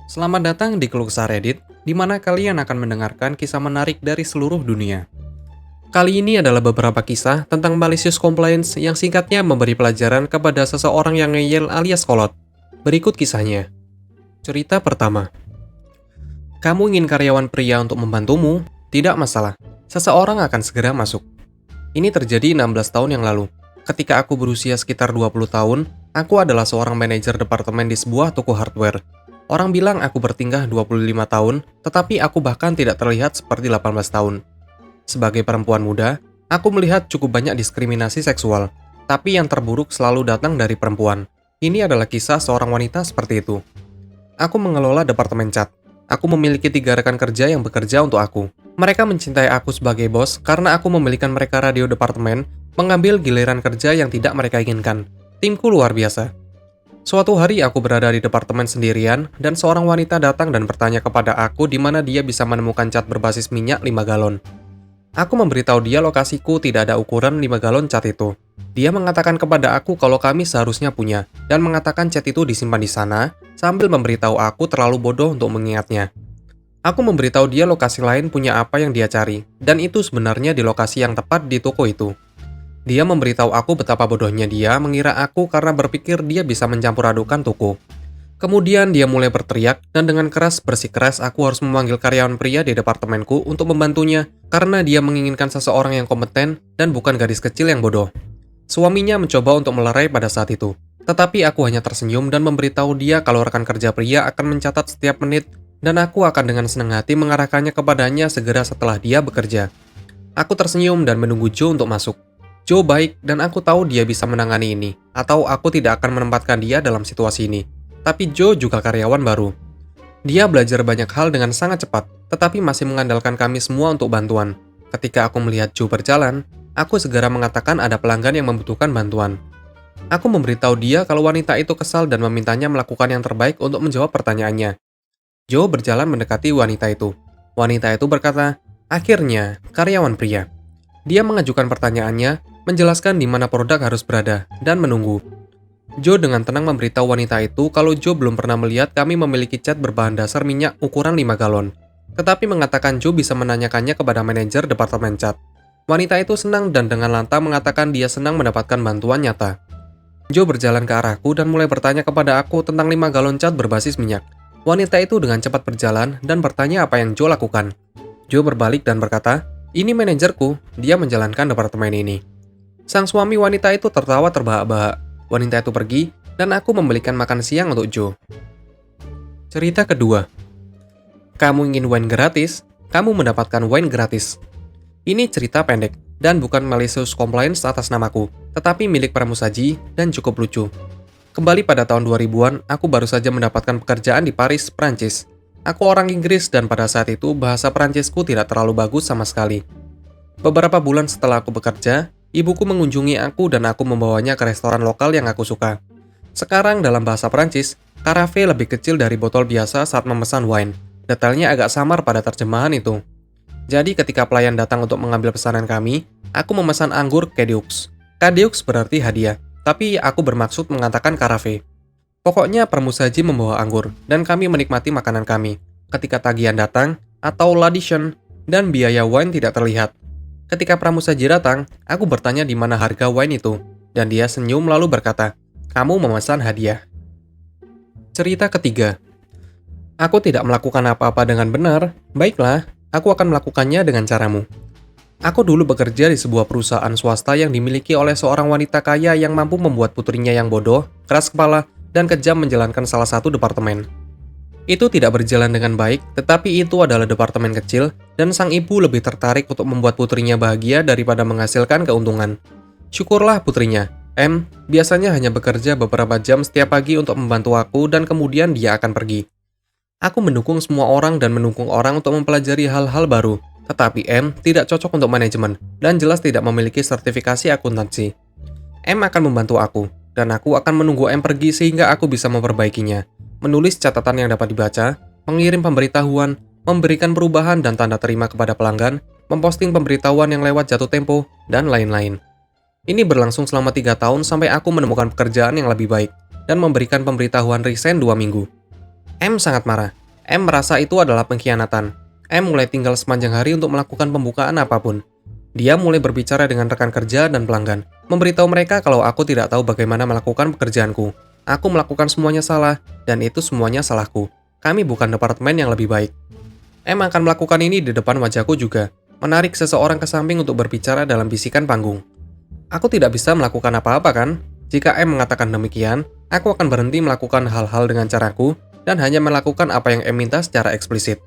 Selamat datang di Keluh Kesah Reddit, di mana kalian akan mendengarkan kisah menarik dari seluruh dunia. Kali ini adalah beberapa kisah tentang malicious compliance yang singkatnya memberi pelajaran kepada seseorang yang ngeyel alias kolot. Berikut kisahnya. Cerita pertama. Kamu ingin karyawan pria untuk membantumu? Tidak masalah. Seseorang akan segera masuk. Ini terjadi 16 tahun yang lalu. Ketika aku berusia sekitar 20 tahun, aku adalah seorang manajer departemen di sebuah toko hardware. Orang bilang aku bertingkah 25 tahun, tetapi aku bahkan tidak terlihat seperti 18 tahun. Sebagai perempuan muda, aku melihat cukup banyak diskriminasi seksual, tapi yang terburuk selalu datang dari perempuan. Ini adalah kisah seorang wanita seperti itu. Aku mengelola departemen cat. Aku memiliki 3 rekan kerja yang bekerja untuk aku. Mereka mencintai aku sebagai bos karena aku membelikan mereka radio departemen, mengambil giliran kerja yang tidak mereka inginkan. Timku luar biasa. Suatu hari aku berada di departemen sendirian, dan seorang wanita datang dan bertanya kepada aku di mana dia bisa menemukan cat berbasis minyak 5 galon. Aku memberitahu dia lokasiku tidak ada ukuran 5 galon cat itu. Dia mengatakan kepada aku kalau kami seharusnya punya, dan mengatakan cat itu disimpan di sana, sambil memberitahu aku terlalu bodoh untuk mengingatnya. Aku memberitahu dia lokasi lain punya apa yang dia cari, dan itu sebenarnya di lokasi yang tepat di toko itu. Dia memberitahu aku betapa bodohnya dia mengira aku karena berpikir dia bisa mencampur adukan toko. Kemudian dia mulai berteriak, dan dengan keras bersikeras aku harus memanggil karyawan pria di departemenku untuk membantunya karena dia menginginkan seseorang yang kompeten dan bukan gadis kecil yang bodoh. Suaminya mencoba untuk melerai pada saat itu, tetapi aku hanya tersenyum dan memberitahu dia kalau rekan kerja pria akan mencatat setiap menit dan aku akan dengan senang hati mengarahkannya kepadanya segera setelah dia bekerja. Aku tersenyum dan menunggu Joe untuk masuk. Joe baik dan aku tahu dia bisa menangani ini, atau aku tidak akan menempatkan dia dalam situasi ini. Tapi Joe juga karyawan baru. Dia belajar banyak hal dengan sangat cepat, tetapi masih mengandalkan kami semua untuk bantuan. Ketika aku melihat Joe berjalan, aku segera mengatakan ada pelanggan yang membutuhkan bantuan. Aku memberitahu dia kalau wanita itu kesal dan memintanya melakukan yang terbaik untuk menjawab pertanyaannya. Joe berjalan mendekati wanita itu. Wanita itu berkata, "Akhirnya, karyawan pria." Dia mengajukan pertanyaannya, menjelaskan di mana produk harus berada, dan menunggu. Joe dengan tenang memberitahu wanita itu kalau Joe belum pernah melihat kami memiliki cat berbahan dasar minyak ukuran 5 galon. Tetapi mengatakan Joe bisa menanyakannya kepada manajer departemen cat. Wanita itu senang dan dengan lantang mengatakan dia senang mendapatkan bantuan nyata. Joe berjalan ke arahku dan mulai bertanya kepada aku tentang 5 galon cat berbasis minyak. Wanita itu dengan cepat berjalan dan bertanya apa yang Joe lakukan. Joe berbalik dan berkata, "Ini manajerku, dia menjalankan departemen ini." Sang suami wanita itu tertawa terbahak-bahak. Wanita itu pergi, dan aku membelikan makan siang untuk Joe. Cerita kedua. Kamu ingin wine gratis? Kamu mendapatkan wine gratis. Ini cerita pendek, dan bukan malicious compliance atas namaku, tetapi milik pramusaji dan cukup lucu. Kembali pada tahun 2000-an, aku baru saja mendapatkan pekerjaan di Paris, Prancis. Aku orang Inggris dan pada saat itu bahasa Prancisku tidak terlalu bagus sama sekali. Beberapa bulan setelah aku bekerja, ibuku mengunjungi aku dan aku membawanya ke restoran lokal yang aku suka. Sekarang dalam bahasa Prancis, carafe lebih kecil dari botol biasa saat memesan wine. Detailnya agak samar pada terjemahan itu. Jadi ketika pelayan datang untuk mengambil pesanan kami, aku memesan anggur Cadeux. Cadeux berarti hadiah, tapi aku bermaksud mengatakan carafe. Pokoknya pramusaji membawa anggur, dan kami menikmati makanan kami. Ketika tagihan datang, atau l'addition, dan biaya wine tidak terlihat. Ketika pramusaji datang, aku bertanya di mana harga wine itu, dan dia senyum lalu berkata, "Kamu memesan hadiah." Cerita ketiga. Aku tidak melakukan apa-apa dengan benar. Baiklah, aku akan melakukannya dengan caramu. Aku dulu bekerja di sebuah perusahaan swasta yang dimiliki oleh seorang wanita kaya yang mampu membuat putrinya yang bodoh, keras kepala, dan kejam menjalankan salah satu departemen. Itu tidak berjalan dengan baik, tetapi itu adalah departemen kecil, dan sang ibu lebih tertarik untuk membuat putrinya bahagia daripada menghasilkan keuntungan. Syukurlah putrinya, M, biasanya hanya bekerja beberapa jam setiap pagi untuk membantu aku dan kemudian dia akan pergi. Aku mendukung semua orang dan mendukung orang untuk mempelajari hal-hal baru, tetapi M tidak cocok untuk manajemen dan jelas tidak memiliki sertifikasi akuntansi. M akan membantu aku, dan aku akan menunggu M pergi sehingga aku bisa memperbaikinya. Menulis catatan yang dapat dibaca, mengirim pemberitahuan, memberikan perubahan dan tanda terima kepada pelanggan, memposting pemberitahuan yang lewat jatuh tempo, dan lain-lain. Ini berlangsung selama 3 tahun sampai aku menemukan pekerjaan yang lebih baik, dan memberikan pemberitahuan resign 2 minggu. M sangat marah, M merasa itu adalah pengkhianatan. M mulai tinggal sepanjang hari untuk melakukan pembukaan apapun. Dia mulai berbicara dengan rekan kerja dan pelanggan, memberitahu mereka kalau aku tidak tahu bagaimana melakukan pekerjaanku. Aku melakukan semuanya salah, dan itu semuanya salahku. Kami bukan departemen yang lebih baik. M akan melakukan ini di depan wajahku juga, menarik seseorang ke samping untuk berbicara dalam bisikan panggung. Aku tidak bisa melakukan apa-apa kan? Jika M mengatakan demikian, aku akan berhenti melakukan hal-hal dengan caraku, dan hanya melakukan apa yang M minta secara eksplisit.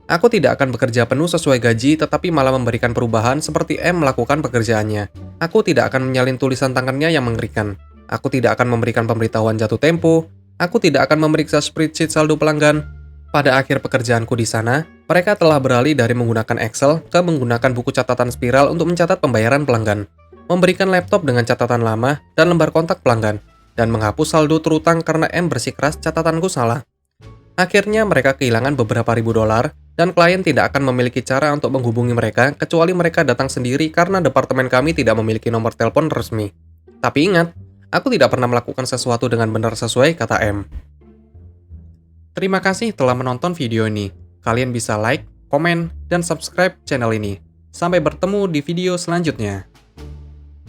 Aku tidak akan bekerja penuh sesuai gaji, tetapi malah memberikan perubahan seperti M melakukan pekerjaannya. Aku tidak akan menyalin tulisan tangannya yang mengerikan. Aku tidak akan memberikan pemberitahuan jatuh tempo. Aku tidak akan memeriksa spreadsheet saldo pelanggan. Pada akhir pekerjaanku di sana, mereka telah beralih dari menggunakan Excel ke menggunakan buku catatan spiral untuk mencatat pembayaran pelanggan, memberikan laptop dengan catatan lama dan lembar kontak pelanggan, dan menghapus saldo terutang karena M bersikeras catatanku salah. Akhirnya mereka kehilangan beberapa ribu dolar, dan klien tidak akan memiliki cara untuk menghubungi mereka kecuali mereka datang sendiri karena departemen kami tidak memiliki nomor telepon resmi. Tapi ingat, aku tidak pernah melakukan sesuatu dengan benar sesuai kata M. Terima kasih telah menonton video ini. Kalian bisa like, komen, dan subscribe channel ini. Sampai bertemu di video selanjutnya.